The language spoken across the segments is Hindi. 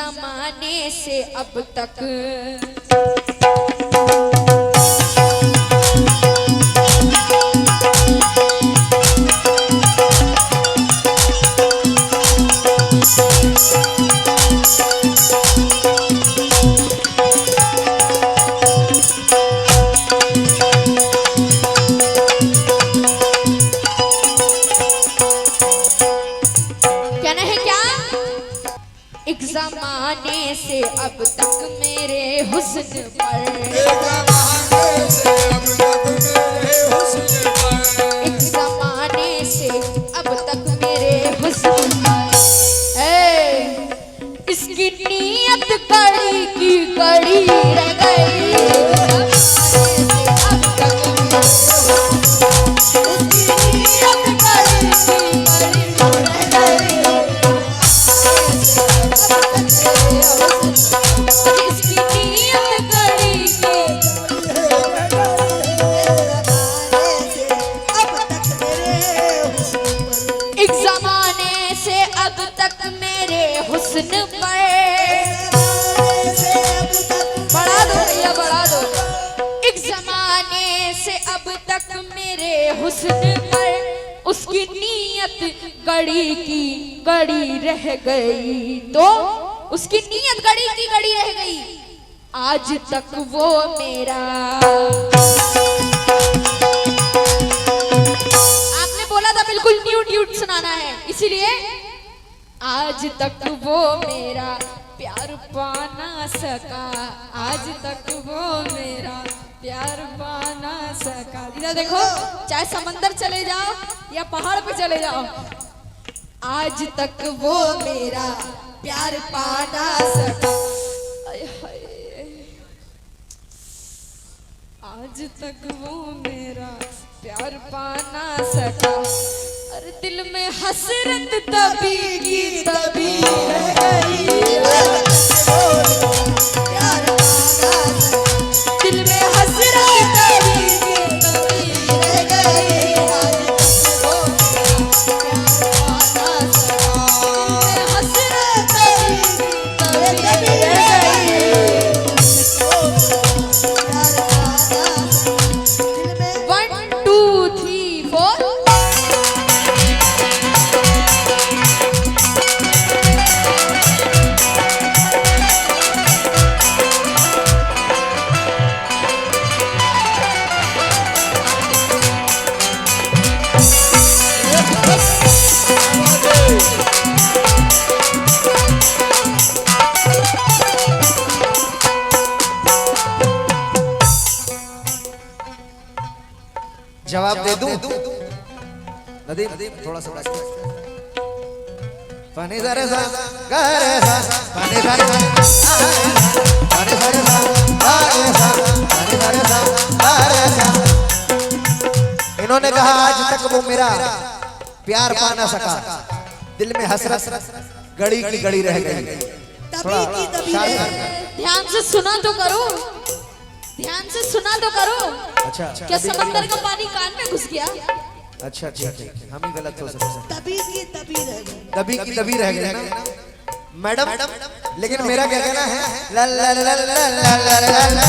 जमाने से अब तक एक ज़माने से अब तक मेरे हुस्न पर एक ज़माने से अब तक मेरे हुस्न पर इसकी नीयत कड़ी की कड़ी रह गई। एक ज़माने से अब तक मेरे हुस्न पर बढ़ा दो भैया बढ़ा दो। एक ज़माने से अब तक मेरे हुस्न पर उसकी नीयत गड़ी की गड़ी रह गई। तो उसकी नीयत गड़ी की गड़ी रह गई। आज तक वो मेरा बिल्कुल न्यू ट्यूट सुनाना है, इसीलिए आज तक वो मेरा प्यार पा ना सका। आज तक वो मेरा प्यार पा ना सका। इधर देखो, चाहे समंदर चले जाओ या पहाड़ पे चले जाओ, आज तक वो मेरा प्यार पा ना सका। आज तक वो मेरा प्यार पा ना सका। अरे दिल में हसरत तभी की तभी रह गई। प्यार पा ना सका। दिल में हसरत तभी की तभी रह गई। आज तक वो प्यार पा ना सका। दिल में हसरत तभी रह गई। 1 2 3 4 जवाब दे दूं नदीम थोड़ा सा पानी सारे सा गारे सा पानी सारे सा पानी सारे सा गारे सा पानी सारे सा गारे सा। इन्होंने कहा आज तक वो मेरा प्यार पा ना सका। दिल में हसरत गड़ी की गड़ी रह गई। तभी की तभी ध्यान से सुना तो करो, ध्यान से सुना तो करो। अच्छा क्या समंदर का पानी कान में घुस गया? अच्छा ठीक है, हम ही गलत हो सकते हैं। तभी की तभी रह गई। तभी की तभी रह गए ना मैडम। लेकिन मेरा क्या कहना है, ला ला ला ला ला ला ला ला।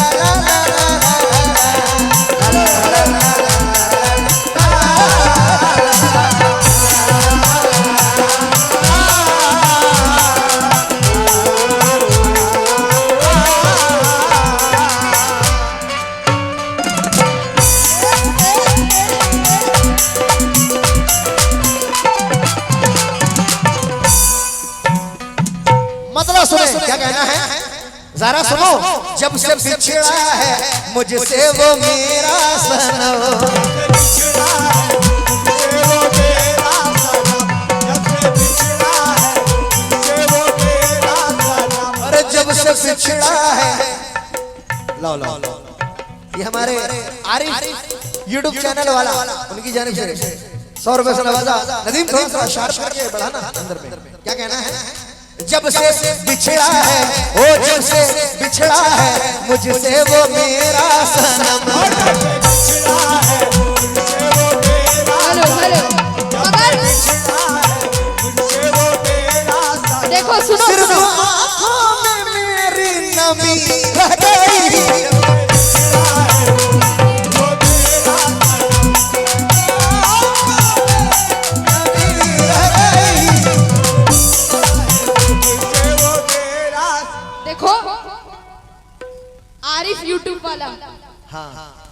मतलब सुने क्या कहना है, जरा सुनो। जब से बिछड़ा है मुझसे वो मेरा सनम, अरे जब से बिछड़ा है। लो लो ये हमारे आरिफ यूट्यूब चैनल वाला, उनकी जानिब से 100 रुपए से नवाजा। नदीम थोड़ा सा शार्प करके बढ़ाना अंदर में। क्या कहना है, जब से बिछड़ा है वो, जब से बिछड़ा है मुझसे वो मेरा सनम। हेलो हेलो मगर देखो सुनो सुनो।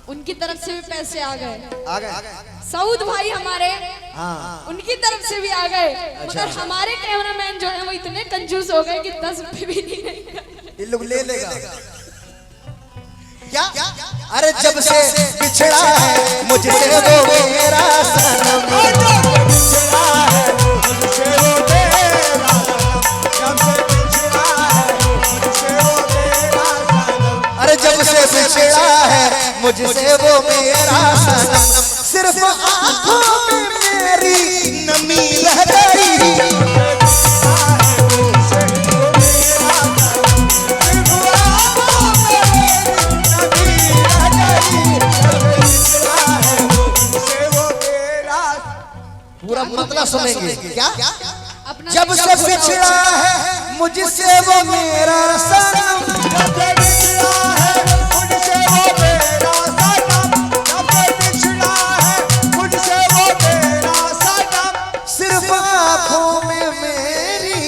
उनकी तरफ से भी पैसे आ गए। आ गए सऊद भाई हमारे, हाँ उनकी तरफ से भी आ गए। मगर हमारे कैमरामैन जो है वो इतने कंजूस हो गए कि 10 रुपए भी नहीं देंगे। ये लोग ले लेगा क्या? अरे जब से बिछड़ा है मुझसे वो मेरा सनम, अरे जब से बिछड़ा है मुझसे वो मेरा सनम, सिर्फ आंखों में मेरी नमी रह गई। पूरा मतलब सुनेंगे क्या? जब से बिछड़ा है मुझसे वो मेरा सनम, सिर्फ आँखों में मेरी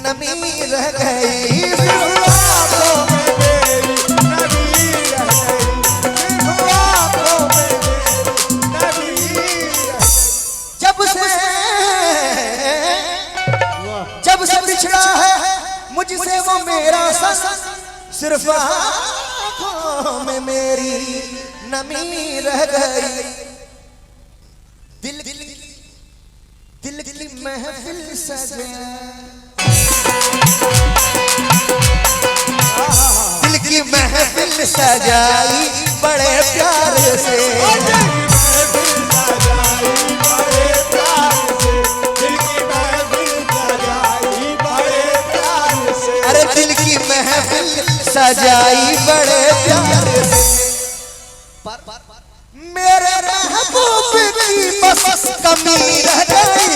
नमी रह गई। जब से बिछड़ा है मुझसे वो मेरा सनम, सिर्फ आँखों में मेरी नमी रह गई। दिल की महफिल सजा, दिल की महफिल सजाई बड़े प्यार से, अरे दिल की महफिल सजाई बड़े प्यार से। मेरे महबूब की बस कमी रह गई,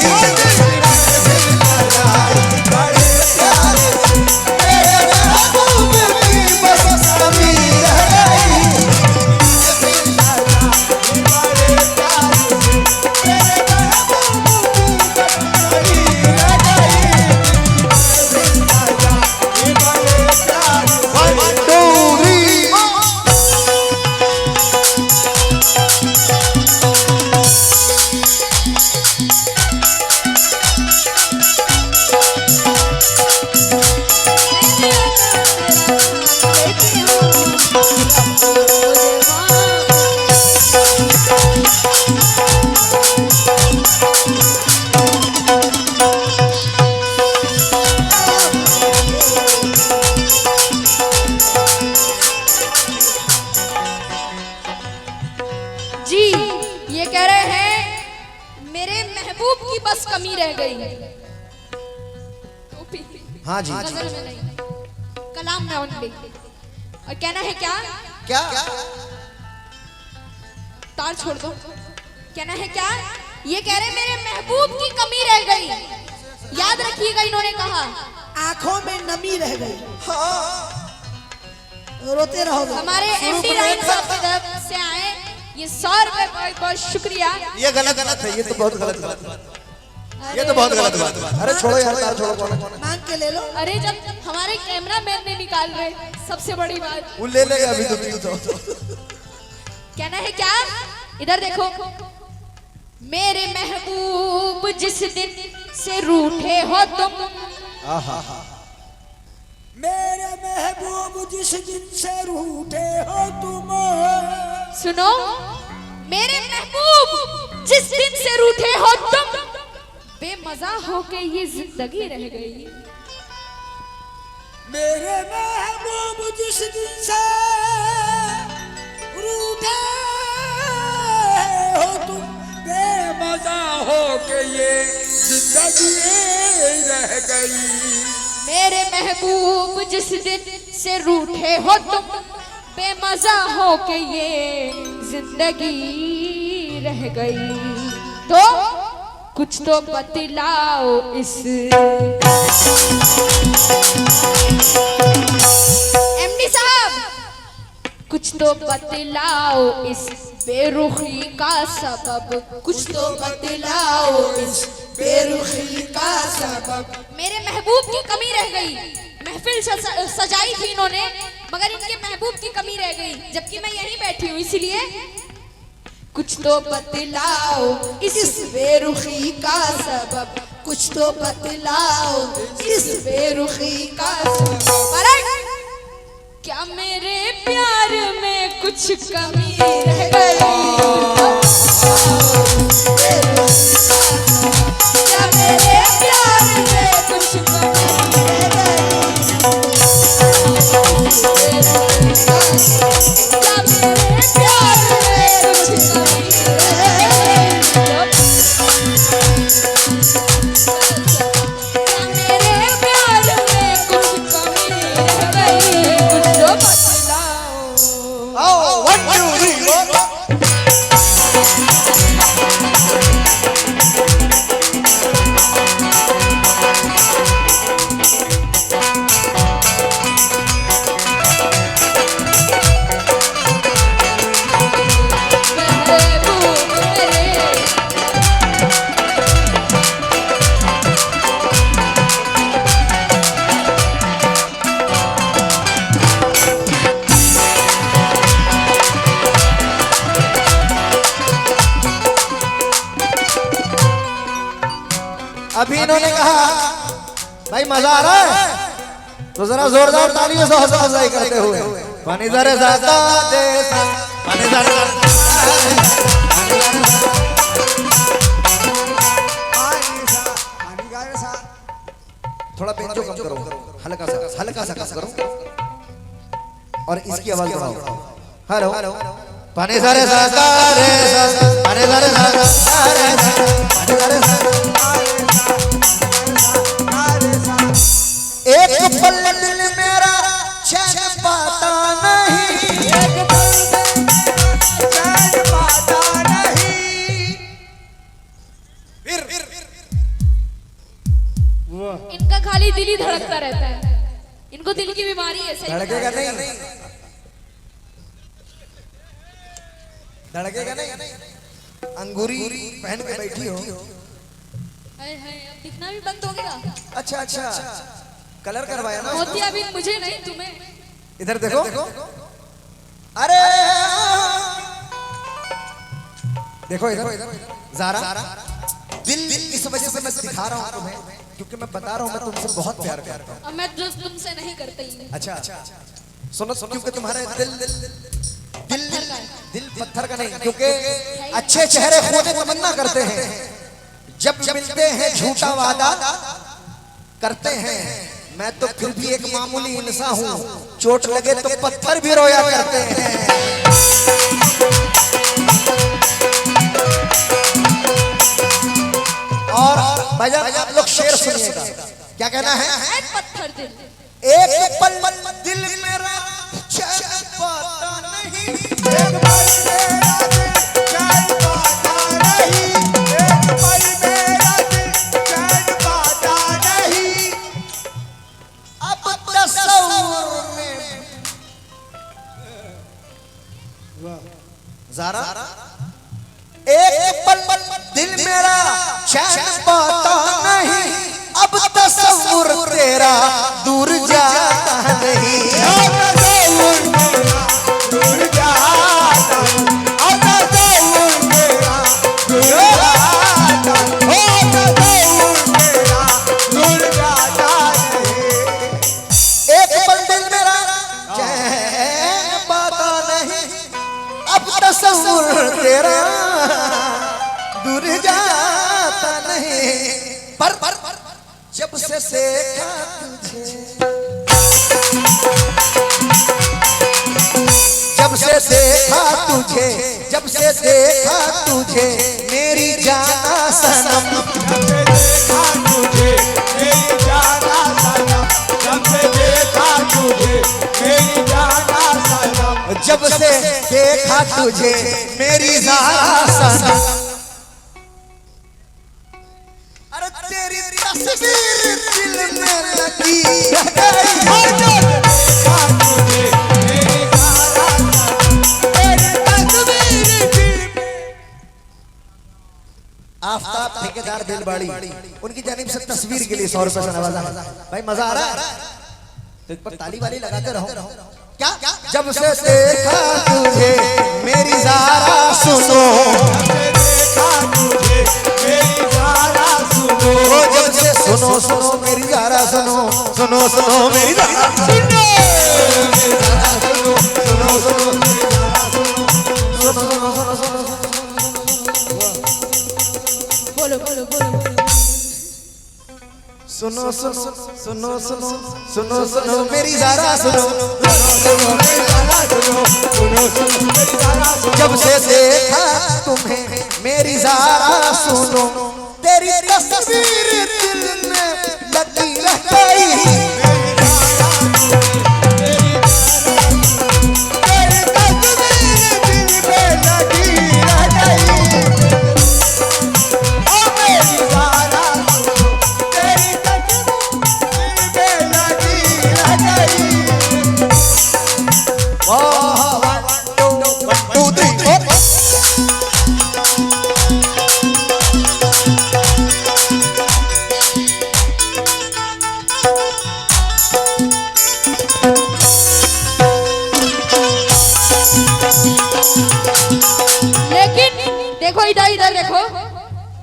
मेरे महबूब की बस कमी रह गई। जी ये कह रहे हैं मेरे महबूब की बस कमी रह गई। हाँ जी, गजल में नहीं, कलाम में ओनली। और कहना है क्या? क्या? तार छोड़ दो। कहना है क्या? ये कह रहे मेरे महबूब की कमी रह गई। याद रखिएगा, इन्होंने कहा आंखों में नमी रह गई। रोते रहोगे। हमारे एमडी राइन साहब की तरफ से आए ये 100 रुपए, बहुत बहुत शुक्रिया। ये गलत है, ये तो बहुत गलत बात, ये तो बहुत गलत बात। अरे छोड़ो यार, तार छोड़ो, कौन मांग के ले लो। अरे जब हमारे कैमरामैन ने निकाल रहे, सबसे बड़ी बात। वो ले लेगा अभी तो 300। कहना है क्या? इधर देखो। मेरे महबूब जिस दिन से रूठे हो तुम, मेरे महबूब जिस दिन से रूठे हो तुम, सुनो, मेरे महबूब जिस दिन से रूठे हो तुम, बेमजा हो के ये जिंदगी रह गई। मेरे महबूब जिस दिन से रूठे हो तुम, बेमजा हो के ये जिंदगी रह गई। मेरे महबूब जिस दिन से रूठे हो तुम, बेमजा हो के ये जिंदगी रह गई। तो कुछ तो बतलाओ इस एमडी साहब, कुछ तो बतलाओ इस बेरुखी का सबब, कुछ तो बतलाओ इस बेरुखी का सबब। मेरे महबूब की कमी रह गई। महफिल सजाई थी इन्होंने, मगर इनके महबूब की कमी रह गई, जबकि मैं यहीं बैठी हूँ। इसलिए कुछ तो बतलाओ इस बेरुखी का सबब, कुछ तो बतलाओ इस बेरुखी का सबब। अरे क्या मेरे प्यार में कुछ कमी रह गई? क्या मेरे प्यार में कुछ कमी रह गई? क्या मेरे प्यार में कुछ कमी रह गई? अभी इन्होंने कहा भाई मजा आ रहा है, तो जरा जोरदार तालियों से हौसला अफजाई करते हुए पानी जरे ज़्यादा दे, पानी जरे थोड़ा बेंचो कम करो, हल्का सा कम करो और इसकी आवाज बढ़ाओ। हेलो पानी जरे ज़्यादा रे, पानी जरे ज़्यादा रे, पानी जरे एक पल दिल मेरा चैन पाता नहीं, एक पल चैन पाता नहीं। इनका खाली दिल ही धड़कता रहता है, इनको दिल की बीमारी है। धड़केगा नहीं, धड़केगा नहीं। अंगूरी पहन के बैठी हो, अब दिखना भी बंद हो गया। अच्छा कलर करवाया ना होती अभी मुझे नहीं तुम्हें। इधर देखो, अरे देखो इधर ज़ारा, दिल इस वजह से मैं दिखा रहा हूँ तुम्हें, क्योंकि मैं बता रहा हूँ मैं तुमसे बहुत प्यार करता हूँ। और मैं जो तुमसे नहीं करती। अच्छा सुनो, क्योंकि तुम्हारे दिल पत्थर का नहीं, क्योंकि अच्छे चेहरे खोने तमन्ना करते हैं, जब मिलते हैं झूठा वादा करते हैं। मैं तो फिर भी एक मामूली इंसान हूँ, चोट लगे तो पत्थर भी रोया करते हैं। और भाईजान आप लोग शेर सुनिएगा, क्या कहना है? पत्थर दिल, एक पल दिल मेरा चैन पाता नहीं, एक पल मेरा दिल चैन पाता नहीं, एक पल मेरा दिल चैन पाता नहीं। अब तस्वीर में ज़ारा, एक पल दिल मेरा चैन पाता नहीं, अब तस्वीर तेरा दूर जाता नहीं, दूर जाता, अब तस्वीर तेरा दूर जाता, दूर जाता नहीं। एक पल दिल मेरा चैन पाता नहीं, अब तस्वीर तेरा दूर जाता नहीं। पर जब से देखा तुझे, जब से देखा तुझे, जब से देखा तुझे मेरी जाना सनम, जब से देखा तुझे मेरी जाना सनम, जब से देखा तुझे मेरी जाना सनम, जब से देखा तुझे मेरी जाना सनम। अरे तेरी तस्वीर दिल में लगी आफ्ताब ठेकेदार दिलबाड़ी, उनकी जानिब से तस्वीर के लिए 100 रुपए से नवाजा। भाई मजा आ रहा है? तो एक पर ताली वाली लगाते रहो। क्या जब से देखा तुझे मेरी ज़ारा सुनो, देखा तुझे मेरी ज़ारा सुनो, जब से सुनो सुनो मेरी ज़ारा सुनो, सुनो सुनो मेरी ज़ारा सुनो, सुनो सुनो मेरी ज़ारा सुनो, सुनो सुनो सुनो बोलो बोलो बोलो सुनो सुनो सुनो सुनो सुनो सुनो मेरी ज़ारा सुनो, सुनो मेरी ज़ारा सुनो, सुनो सुनो मेरी ज़ारा सुनो, जब से देखा तुम्हें मेरी ज़ारा सुनो, तेरी तस्वीर दिल में लगी रह गई,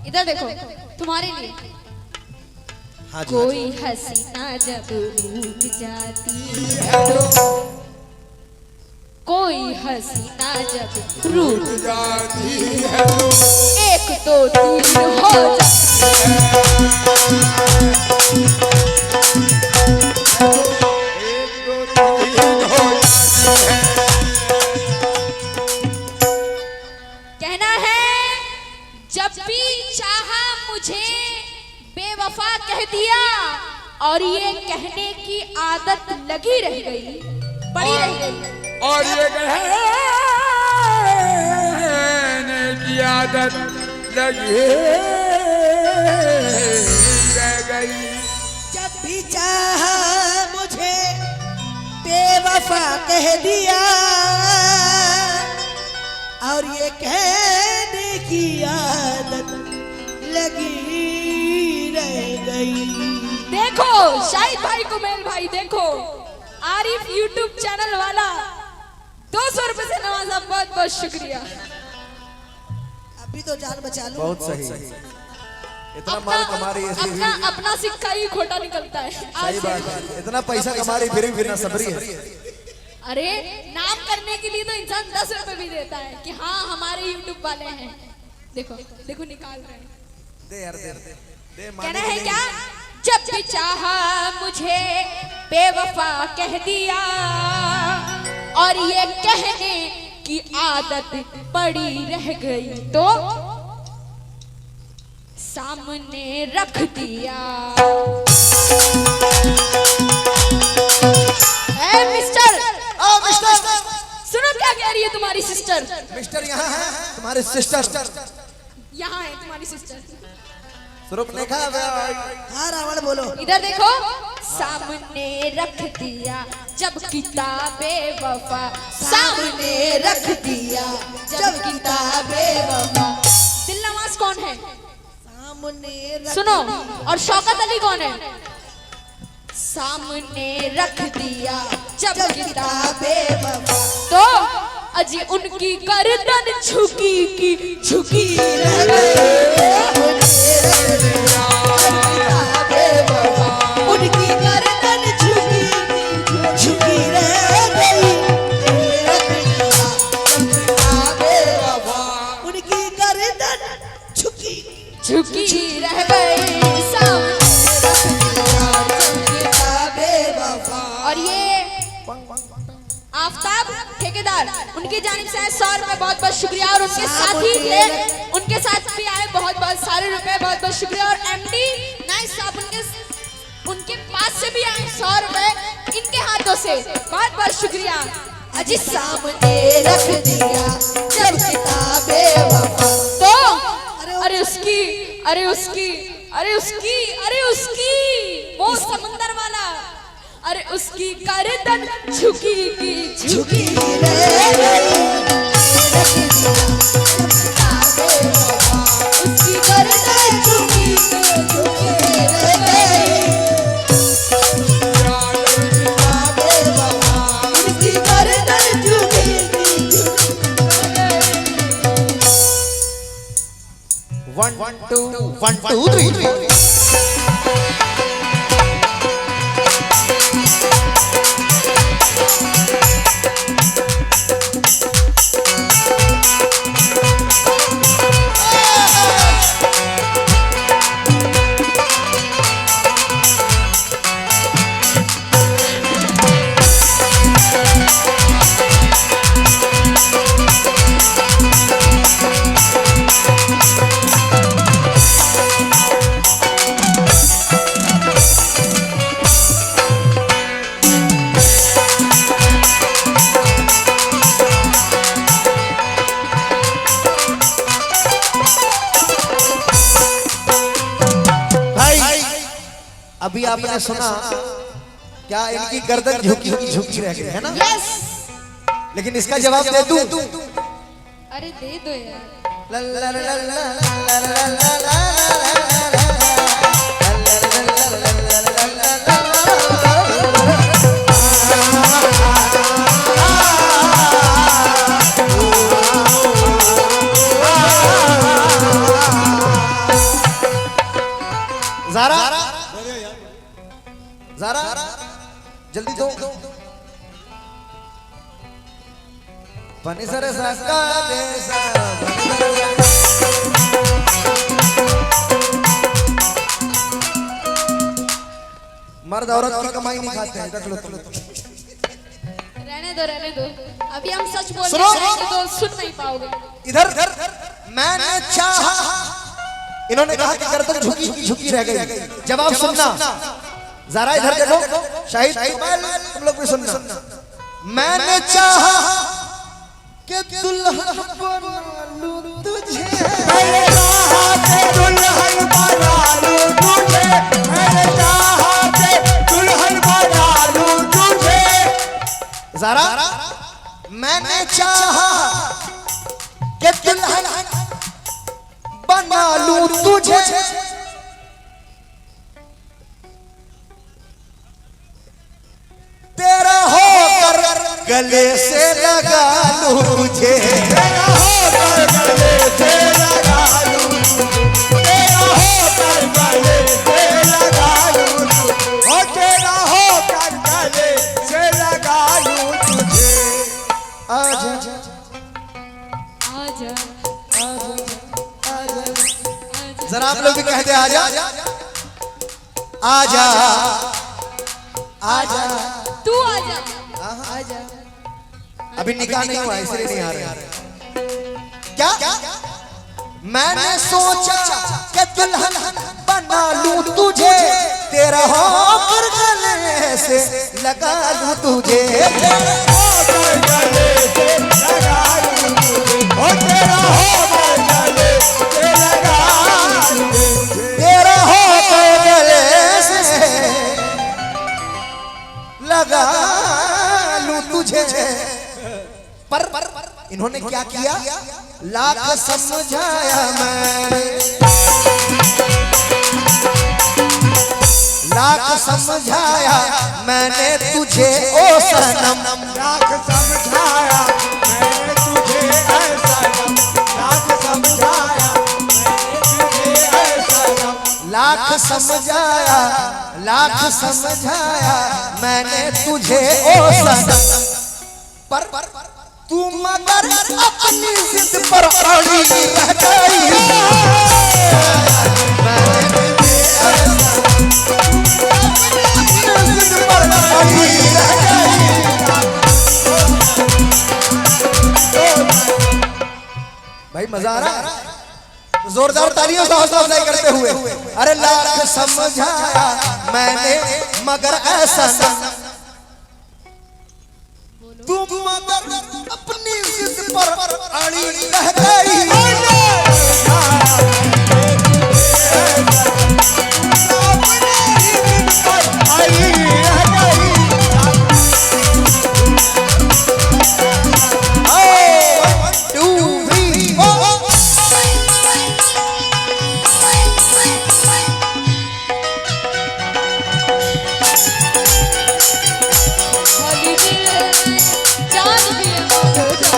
इधर देखो तुम्हारे लिए। हाँ जी, कोई हसीना जब रूठ जाती है तो, कोई हसीना जब रूठ जाती है तो, एक तो तीन हो जाती है। कहना है जब भी चाहा मुझे बेवफा कह दिया, और ये कहने की आदत लगी रह गई, पड़ी रह गई, और ये कहने की आदत लगी रह गई। जब भी चाहा मुझे बेवफा कह दिया, और ये कहने की आदत लगी रह गई। देखो शाहिद भाई को, मेल भाई देखो, आरिफ यूट्यूब चैनल वाला 200 रुपए से नवाजा, बहुत बहुत शुक्रिया। अभी तो जान बचा लूं। बहुत सही, इतना माल कमा रही है, अपना अपना सिक्का ही खोटा निकलता है। सही बात है, इतना पैसा कमा रही फिर भी ना सबरी है। अरे नाम करने के लिए तो इंसान 10 रुपए भी देता है कि हाँ हमारे यूट्यूब वाले हैं। देखो देखो निकाल रहे हैं। दे यार दे, कहना है क्या, जब भी चाहा मुझे बेवफा कह दिया, और ये कहने की आदत पड़ी रह गई, तो सामने रख दिया। मिस्टर, सुनो क्या कह रही है तुम्हारी सिस्टर। मिस्टर यहाँ है, तुम्हारी सिस्टर यहाँ है तुम्हारी सिस्टर। स्वरूप ने कहा, हाँ रावण बोलो। इधर देखो, सामने रख दिया जब किताबे वफा, सामने रख दिया जब किताबे वफा। दिल नवाज कौन है? सामने रख सुनो, और शौकत अली कौन है? सामने रख दिया जब किताबे वफा, तो अजी उनकी गर्दन झुकी की झुकी रह गई। उनकी गर्दन झुकी की झुकी रह गई। उनकी गर्दन झुकी झुकी रह गई। और ये आफ्ताब ठेकेदार, उनकी जानिब से 100 रुपए, बहुत बहुत शुक्रिया। और उनके साथ ही थे, उनके साथ भी आए बहुत बहुत सारे रुपए, बहुत बहुत शुक्रिया। और एमडी नाइस साहब, उनके पास से भी आए 100 रुपए इनके हाथों से, बहुत बहुत शुक्रिया। अजी सामने रख दिया जब किताबे वफा, तो अरे उसकी, अरे उसकी, अरे उसकी, अरे उसकी, वो समंदर वाला, अरे उसकी गर्दन झुकी की झुकी रह गई। उसकी गर्दन झुकी की झुकी रह गई। 1 2 1 2 3 अभी आपने सुना क्या इनकी गर्दन झुकी झुकी रह गई है ना? यस। लेकिन इसका जवाब दे दूं? अरे दे दो यार। ज़ारा ज़ारा जल्दी दो। पानी सरे सस्ता देसा मर्द औरत की कमाई नहीं खाते हैं। रख लो तुम। रहने दो अभी हम सच बोल सुनो। रहे हैं तो सुन नहीं पाओगे। इधर मैंने चाहा, इन्होंने कहा कि गर्दन झुकी झुकी रह गई। जवाब सुनना जरा, इधर देखो शाहिद तुम लोग भी सुनना। मैंने चाहा कि दुल्हन बना लूं तुझे, मैंने चाहा के दुल्हन बना लूं तुझे, मैंने चाहा के दुल्हन बना लूं तुझे। जरा मैंने चाहा कि दुल्हन बना लूं तुझे, तेरा होकर गले से लगा लूं तुझे, तेरा होकर गले से लगा लूं, तेरा होकर गले से लगा लूं, ओ तेरा होकर गले से लगा लूं तुझे। आजा आजा जरा आप लोग भी कहते आजा आजा आजा। तू आजा आजा। अभी निकाह नहीं हुआ इसलिए नहीं आ रहे। क्या मैंने सोचा कि दुल्हन बना लूं तुझे, तेरा होकर गले से लगा लूं तुझे, होकर गले से लगा लूं तुझे, ओ तेरा होकर गले से लगा लूं तुझे। तेरा होकर गले से लगा लूं तुझे। पर इन्होंने क्या किया? लाख समझाया मैंने, लाख समझाया मैंने तुझे ओ सनम, लाख समझाया मैंने तुझे ऐ सनम, लाख समझाया मैंने तुझे ऐ सनम, लाख समझाया लाख समझाया मैंने तुझे ओ सनम। पर तू मगर अपनी जिद पर अड़ी रह गई, मैंने तुझे अपनी जिद पर अड़ी रह गई। भाई मजा आ रहा है? जोरदार तालियों से हौसला अफजाई करते हुए। अरे लाख समझाया मैंने मगर ऐसा न, तुम मगर अपनी जिद पर अड़ी रह गई। होली भी जान भी हो जा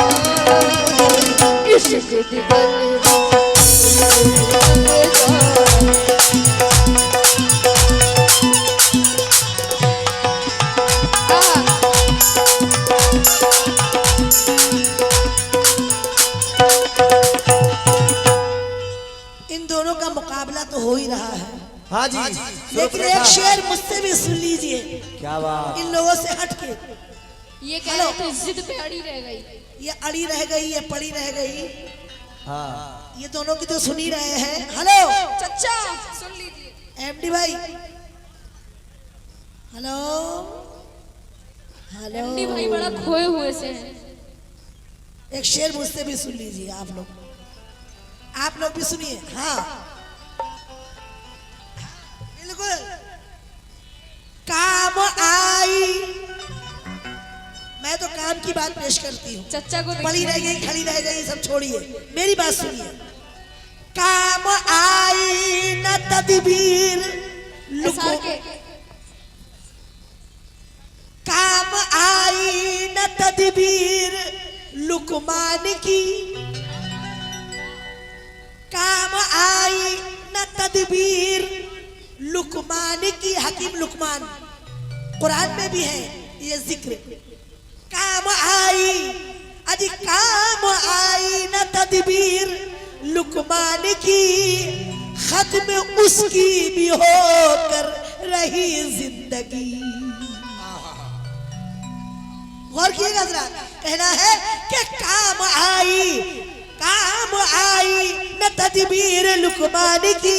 इश्क दी बलवा इन दोनों का मुकाबला तो हो ही रहा है, हाँ जी लेकिन एक शेर मुझसे भी सुन लीजिए क्या बात। इन लोगों से हट के। ये कह रहे थे जिद पे अड़ी रह गई। ये अड़ी रह गई, ये पड़ी रह गई, हाँ ये दोनों की तो सुन ही रहे हैं। हेलो चचा सुन लीजिए। एमडी भाई, हेलो हेलो। एमडी भाई बड़ा खोए हुए से हैं। एक शेर मुझसे भी सुन लीजिए आप लोग भी सुनिए। हाँ बिल्कुल। काम आई, मैं तो काम की बात पेश करती हूँ। चचा को पड़ी रह गई, खड़ी रह गई, सब छोड़िए, मेरी बात सुनिए। काम आई न तदबीर लुको, के काम आई न तदबीर लुकमान की, काम आई न तदबीर लुकमान की। हकीम लुकमान कुरान में भी है ये जिक्र। काम आई, अजी काम आई न तदबीर लुकमान की, खत्म उसकी भी होकर रही जिंदगी। गौर किएगा जरा, कहना है कि काम आई न तदबीर लुकमान की,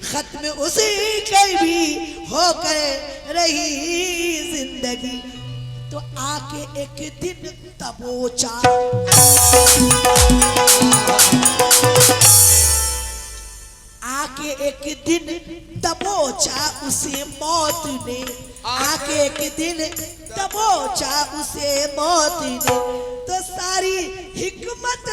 खत्म उसी की भी होकर रही जिंदगी। तो आके एक दिन दबोचा, आके एक दिन दबोचा उसे मौत ने, आके एक दिन दबोचा उसे मौत ने। तो सारी हिकमत